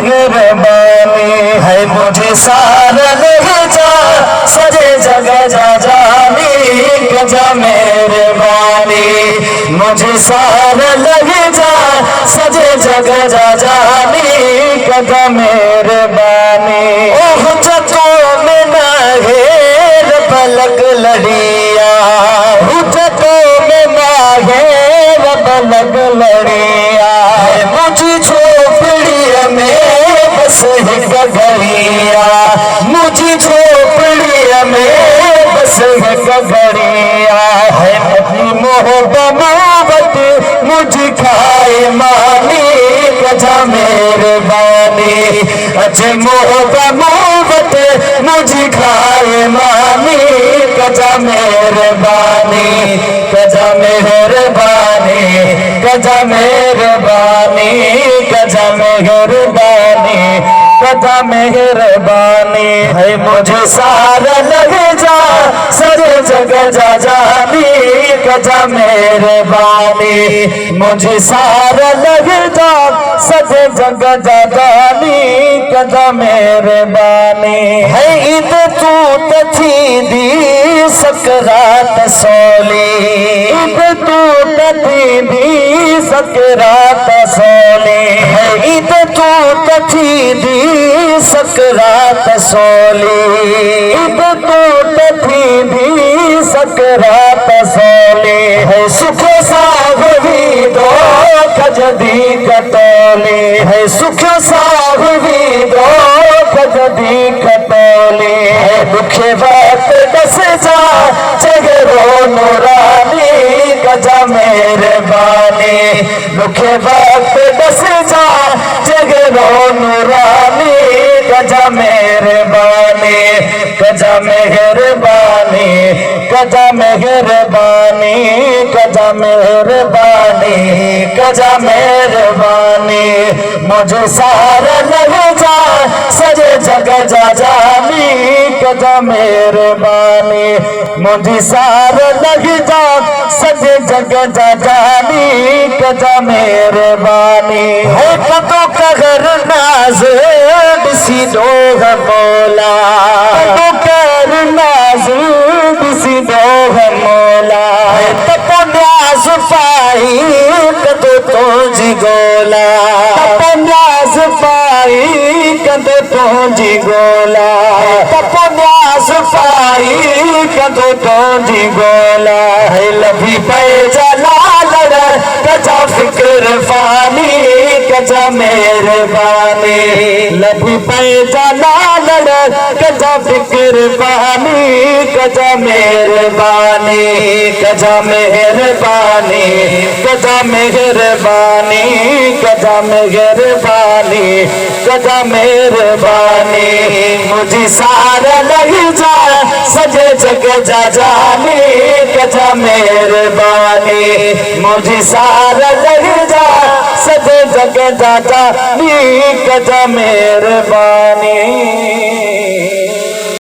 मेहरबानी है मुझे सारा ले जा सजे जगह जा जानी गजा मेहरबानी मुझे सारा लगे जा सजे जगह जा जानी गजा मेहरबानी ओह जतों में ना घेर पलक लड़िया जतों में ना घेर पलक लड़िया मुझे झोपड़िया में बस एक घड़िया मुझे झोपड़िया में बस एक घड़िया है अपनी मोहब्बत मुझे खाए मानी गजा मेहरबानी अजय मोहब्बत मुझे खाए मानी गजा मेहरबानी गजा मेहरबानी गजा मेहरबानी गजा मेहरबानी गजा मेहरबानी है मुझे सारा लगे जा सरे जगह जा जानी गजा मेहरबानी मुझे सारा लगे जा सरे जगह जा जानी गजा मेहरबानी है ईद तू थी दी सकरात सोली ईद तू थी दी सकरात सोली है ईद तू थी दी सकरात सोली ईद तू थी दी सकरात सोली है सुख साहबी दो खजदी कटोली है सुख साहबी दो खजदी कटोली है दुखे बात दस जा जगरो नूरानी गजा मेहरबानी दुखे बात दस जा जगरो नूरानी गजा मेहरबानी गजा मेहरबानी गजा मेहरबानी गजा मेहरबानी गजा मेहरबानी मुझे सारा लगे जा सजे जगह जा जानी गजा मेहरबानी मुझे सारा लगे जा सजे जगह जा जानी गजा मेहरबानी है कतो कहर नाज बिसी दोग मौला कतो कहर नाज बिसी दोग मौला है तपो न्याज पाई कतो तो जिगोला तपो न्याज पाई कतो तो जिगोला तपो न्याज पाई कतो तो जिगोला है लभी पे जला लड़ गजा फिक्र फानी गजा मेहरबानी लभी पे जला लड़ गजा फिक्र फानी गजा मेहरबानी गजा मेहरबानी गजा मेहरबानी गजा मेहरबानी गजा मेहरबानी मुझे सारा लग जा सजे जगह जा जानी गजा मेहरबानी मुझे सारा लग जा सजे जगह जा जानी गजा मेहरबानी।